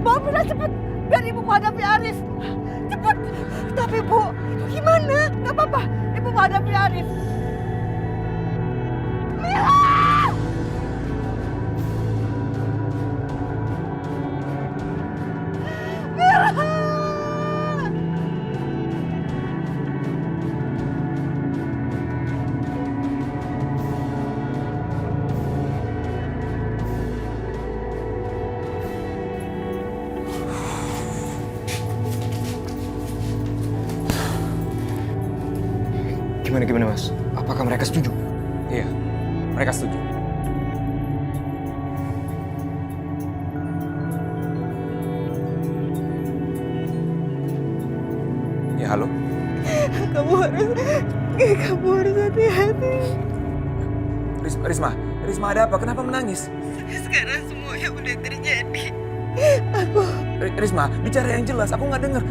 Bawa Mila cepet, biar ibu menghadapi Arif. Cepet. Tapi Bu, itu gimana? Gak apa-apa, ibu menghadapi Arif. Mila! Mila! Gimana Mas? Apakah mereka setuju? Iya, mereka setuju. Ya, halo? Kamu harus hati-hati. Risma ada apa? Kenapa menangis? Sekarang semuanya udah terjadi. Risma, bicara yang jelas, aku nggak dengar.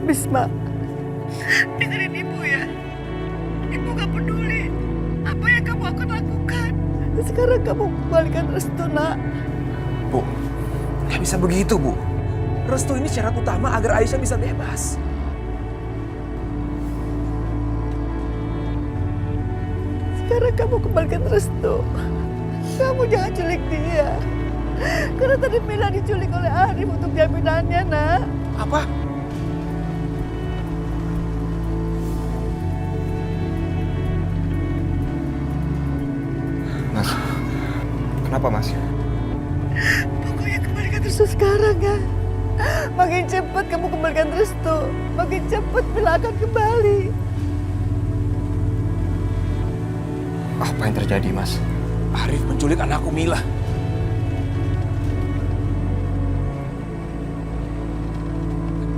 Bisma, dengerin ibu ya. Ibu gak peduli apa yang kamu akan lakukan. Sekarang kamu kembalikan restu, nak. Bu, nggak bisa begitu, Bu. Restu ini syarat utama agar Aisyah bisa bebas. Sekarang kamu kembalikan restu. Kamu jangan culik dia. Karena tadi Mila diculik oleh Arif untuk jaminannya, nak. Apa? Mas, kenapa Mas? Pokoknya kembalikan restu sekarang ya. Makin cepat kamu kembalikan restu, makin cepat Mila akan kembali. Apa yang terjadi Mas? Arif menculik anakku Mila.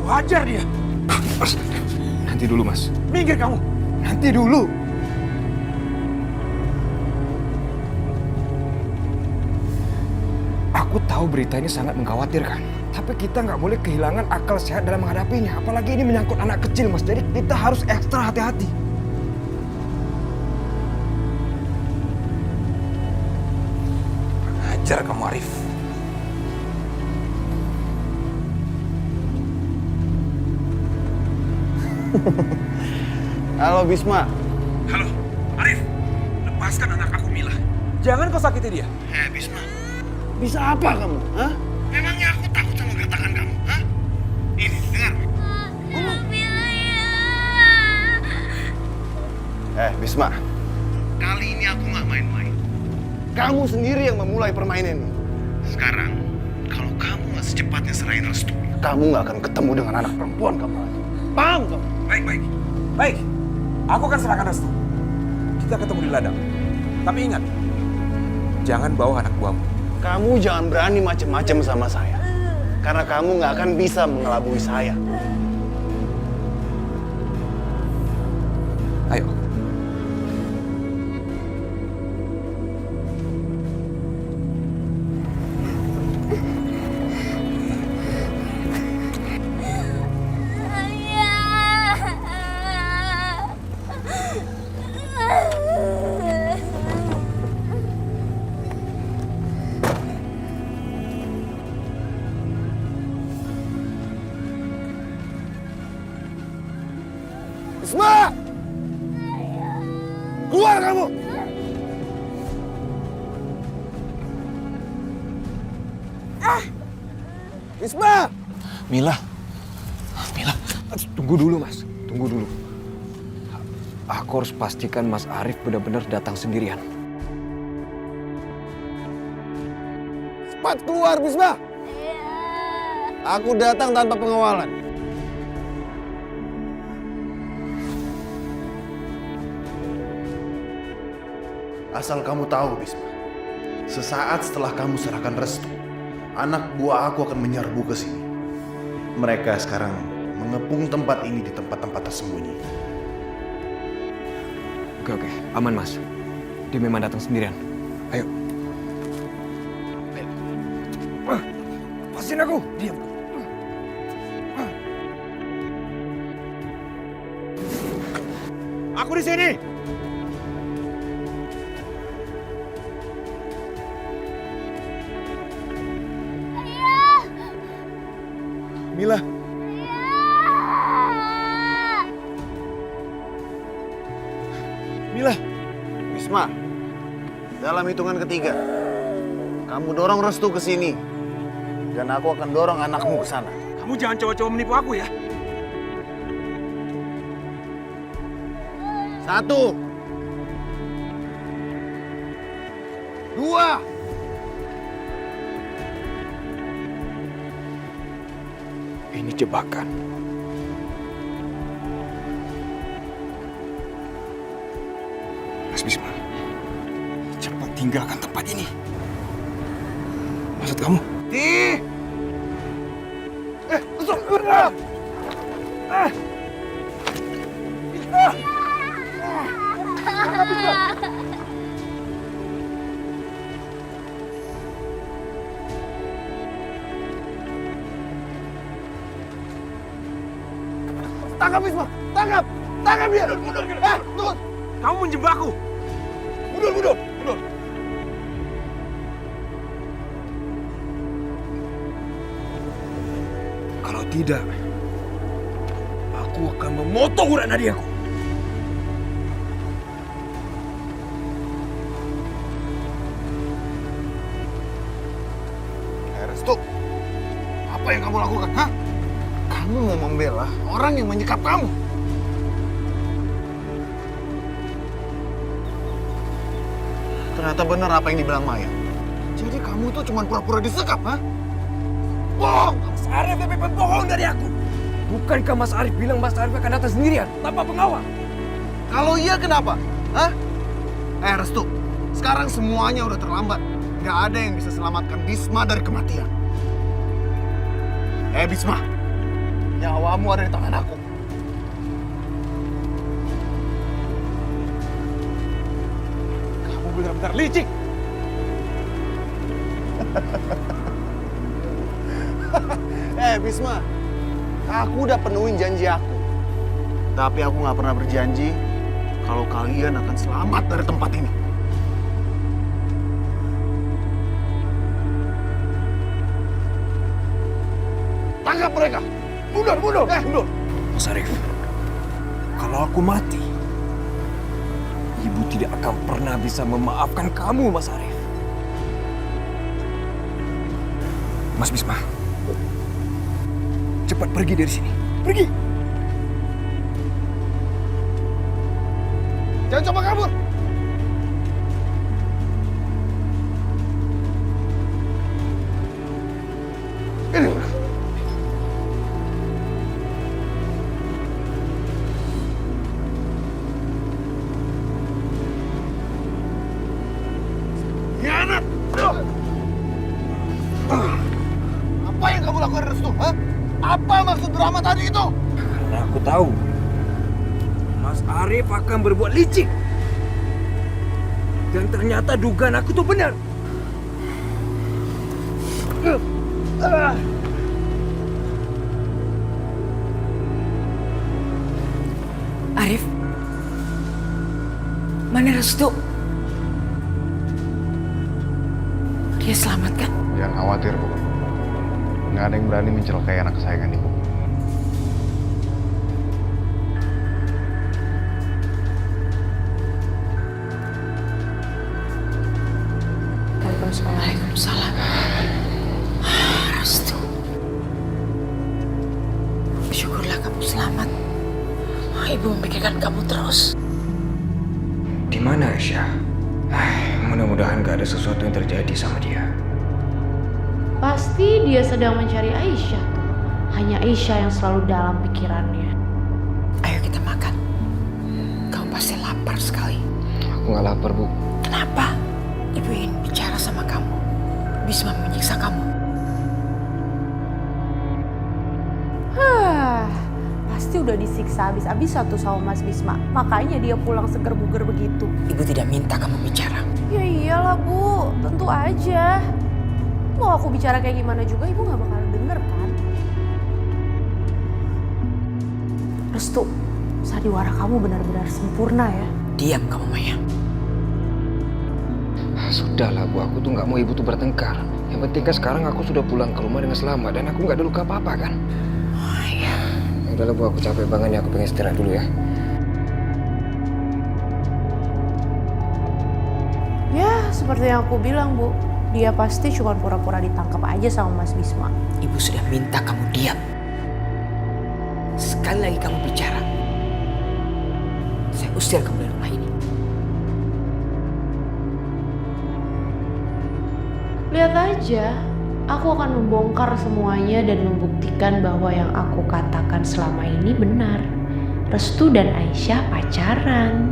Aku hajar dia. Mas, nanti dulu Mas. Minggir kamu. Nanti dulu. Aku tahu berita ini sangat mengkhawatirkan. Tapi kita nggak boleh kehilangan akal sehat dalam menghadapinya. Apalagi ini menyangkut anak kecil Mas. Jadi kita harus ekstra hati-hati. Hajar kamu Arif. Halo Bisma. Halo, Arif. Lepaskan anak aku Mila. Jangan kau sakiti dia. Bisma. Bisa apa kamu? Hah? Memangnya aku takut sama gertakan kamu? Hah? Ini, dengar. Ngomong. Bisma. Kali ini aku nggak main-main. Kamu sendiri yang memulai permainan ini. Sekarang, kalau kamu nggak secepatnya serahin restu, kamu nggak akan ketemu dengan anak perempuan kamu lagi. Paham kamu? Baik. Aku akan serahkan restu. Kita ketemu di ladang. Tapi ingat, jangan bawa anak buahmu. Kamu jangan berani macam-macam sama saya. Karena kamu nggak akan bisa mengelabui saya. Ayo. Bisma! Keluar kamu! Bisma! Mila. Tunggu dulu Mas. Tunggu dulu. Aku harus pastikan Mas Arif benar-benar datang sendirian. Cepat keluar, Bisma! Aku datang tanpa pengawalan. Asal kamu tahu, Bisma. Sesaat setelah kamu serahkan restu, anak buah aku akan menyerbu ke sini. Mereka sekarang mengepung tempat ini di tempat-tempat tersembunyi. Oke, aman Mas. Dia memang datang sendirian. Ayo. Lepasin aku. Diam. Aku di sini. Mila. Mila. Bisma, dalam hitungan ketiga, kamu dorong Restu ke sini. Dan aku akan dorong anakmu ke sana. Kamu jangan coba-coba menipu aku ya. 1, 2. Ini jebakan. Mas Bisma, cepat tinggalkan tempat ini. Maksud kamu? Tangkap Bisma, tangkap! Tangkap dia! Mundur! Tunggu! Kamu menjebakku. Mundur! Kalau tidak, aku akan memotong urat nadiaku. Restu, apa yang kamu lakukan? Hah? Kamu mau membela orang yang menyekap kamu. Ternyata benar apa yang dibilang Maya. Jadi kamu itu cuma pura-pura disekap, ha? Bohong! Mas Arif lebih pembohong dari aku. Bukankah Mas Arif bilang Mas Arif akan datang sendirian, tanpa pengawal? Kalau iya kenapa? Hah? Restu, sekarang semuanya udah terlambat. Gak ada yang bisa selamatkan Bisma dari kematian. Bisma, nyawamu ada di tangan aku. Kamu benar-benar licik. Bisma, aku udah penuhin janji aku. Tapi aku gak pernah berjanji kalau kalian akan selamat dari tempat ini. Tangkap mereka! Mundur! Mundur! Mas Arif, kalau aku mati, Ibu tidak akan pernah bisa memaafkan kamu, Mas Arif. Mas Bisma, cepat pergi dari sini. Pergi! Jangan coba kabur! Ini. Hianat! Apa yang kamu lakukan, Restu? Hah? Apa maksud drama tadi itu? Karena aku tahu Mas Arif akan berbuat licik. Dan ternyata dugaan aku tuh benar. Arif, mana Restu? Dia selamat kan? Jangan khawatir, Bu. Nggak ada yang berani mencelakai anak kesayangan Ibu. Waalaikumsalam. Restu. Syukurlah kamu selamat. Ibu memikirkan kamu terus. Di mana Aisyah? Mudah-mudahan gak ada sesuatu yang terjadi sama dia. Pasti dia sedang mencari Aisyah. Hanya Aisyah yang selalu dalam pikirannya. Ayo kita makan. Kamu pasti lapar sekali. Aku gak lapar, Bu. Kenapa? Ibu ingin bicara sama kamu. Bisma menyiksa kamu. Pasti udah disiksa habis-habisan tuh sama Mas Bisma. Makanya dia pulang seger buger begitu. Ibu tidak minta kamu bicara. Ya iyalah Bu, tentu aja. Mau aku bicara kayak gimana juga Ibu gak bakal denger kan? Restu, sandiwara kamu benar-benar sempurna ya. Diam kamu, Maya. Sudahlah, Bu. Aku tuh gak mau Ibu tuh bertengkar. Yang penting kan sekarang aku sudah pulang ke rumah dengan selamat dan aku nggak ada luka apa-apa kan. Oh iya. Udahlah Bu, aku capek banget nih, aku pengen istirahat dulu ya. Ya, seperti yang aku bilang, Bu. Dia pasti cuma pura-pura ditangkap aja sama Mas Bisma. Ibu sudah minta kamu diam. Sekali lagi kamu bicara, saya usir kamu dari rumah ini. Lihat aja, aku akan membongkar semuanya dan membuktikan bahwa yang aku katakan selama ini benar. Restu dan Aisyah pacaran.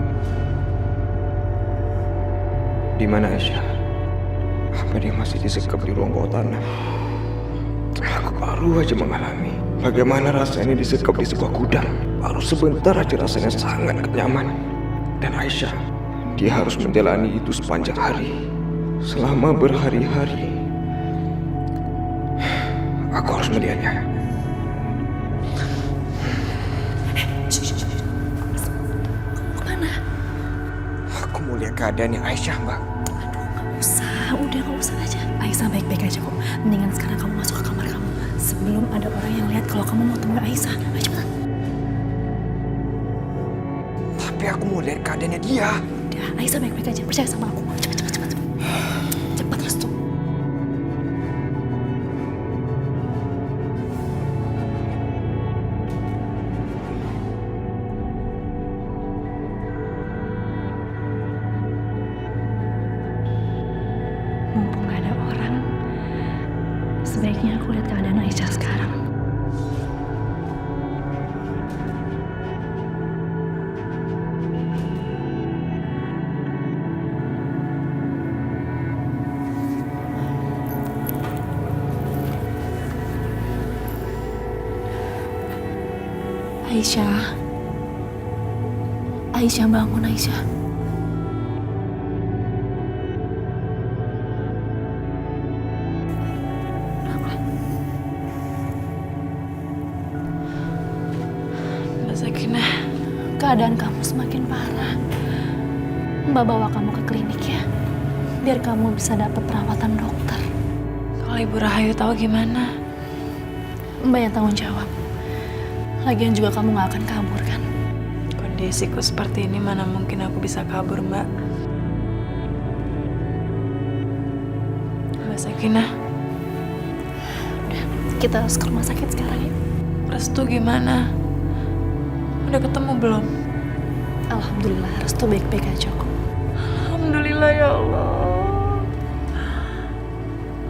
Di mana Aisyah? Apa dia masih disekap di ruang bawah tanah? Aku baru aja mengalami bagaimana rasanya disekap di sebuah gudang. Baru sebentar aja rasanya sangat nyaman. Dan Aisyah, dia harus menjalani itu sepanjang hari. Selama berhari-hari. Aku harus melihatnya. Kemana? Aku mau lihat keadaannya Aisyah, Mbak. Udah gak usah aja. Aisyah baik-baik aja kok. Mendingan sekarang kamu masuk ke kamar kamu sebelum ada orang yang lihat kalau kamu mau temui Aisyah. Ayo cepetan. Tapi aku mau lihat keadaannya dia. Udah, Aisyah baik-baik aja. Percaya sama aku. Cepet. Cepat Restu. Mumpung gak ada orang, sebaiknya aku lihat keadaan Aisyah sekarang. Aisyah bangun Aisyah. Mbak Sakinah, keadaan kamu semakin parah. Mbak bawa kamu ke klinik ya, biar kamu bisa dapat perawatan dokter. Kalau Ibu Rahayu tahu gimana? Mbak yang tanggung jawab. Lagian juga kamu gak akan kabur kan? Kondisiku seperti ini mana mungkin aku bisa kabur, Mbak. Mbak Sakinah. Udah, kita harus ke rumah sakit sekarang ya. Restu gimana? Udah ketemu belum? Alhamdulillah, Restu baik-baik aja kok. Alhamdulillah ya Allah.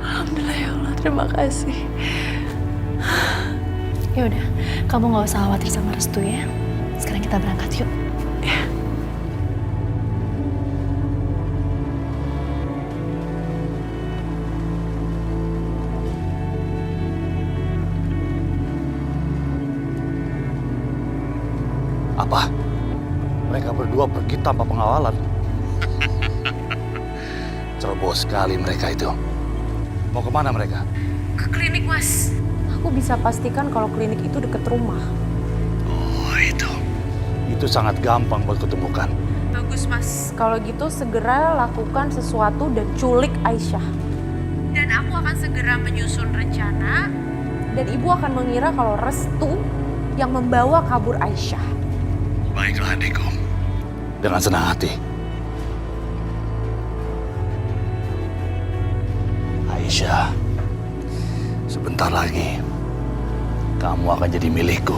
Alhamdulillah ya Allah, terima kasih. Ya udah, kamu nggak usah khawatir sama Restu ya. Sekarang kita berangkat yuk. Ya. Apa? Mereka berdua pergi tanpa pengawalan. Ceroboh sekali mereka itu. Mau kemana mereka? Ke klinik, Mas. Aku bisa pastikan kalau klinik itu dekat rumah. Oh, itu. Itu sangat gampang buat kutemukan. Bagus, Mas. Kalau gitu segera lakukan sesuatu dan culik Aisyah. Dan aku akan segera menyusun rencana dan Ibu akan mengira kalau Restu yang membawa kabur Aisyah. Baiklah adikku. Dengan senang hati. Aisyah, sebentar lagi kamu akan jadi milikku.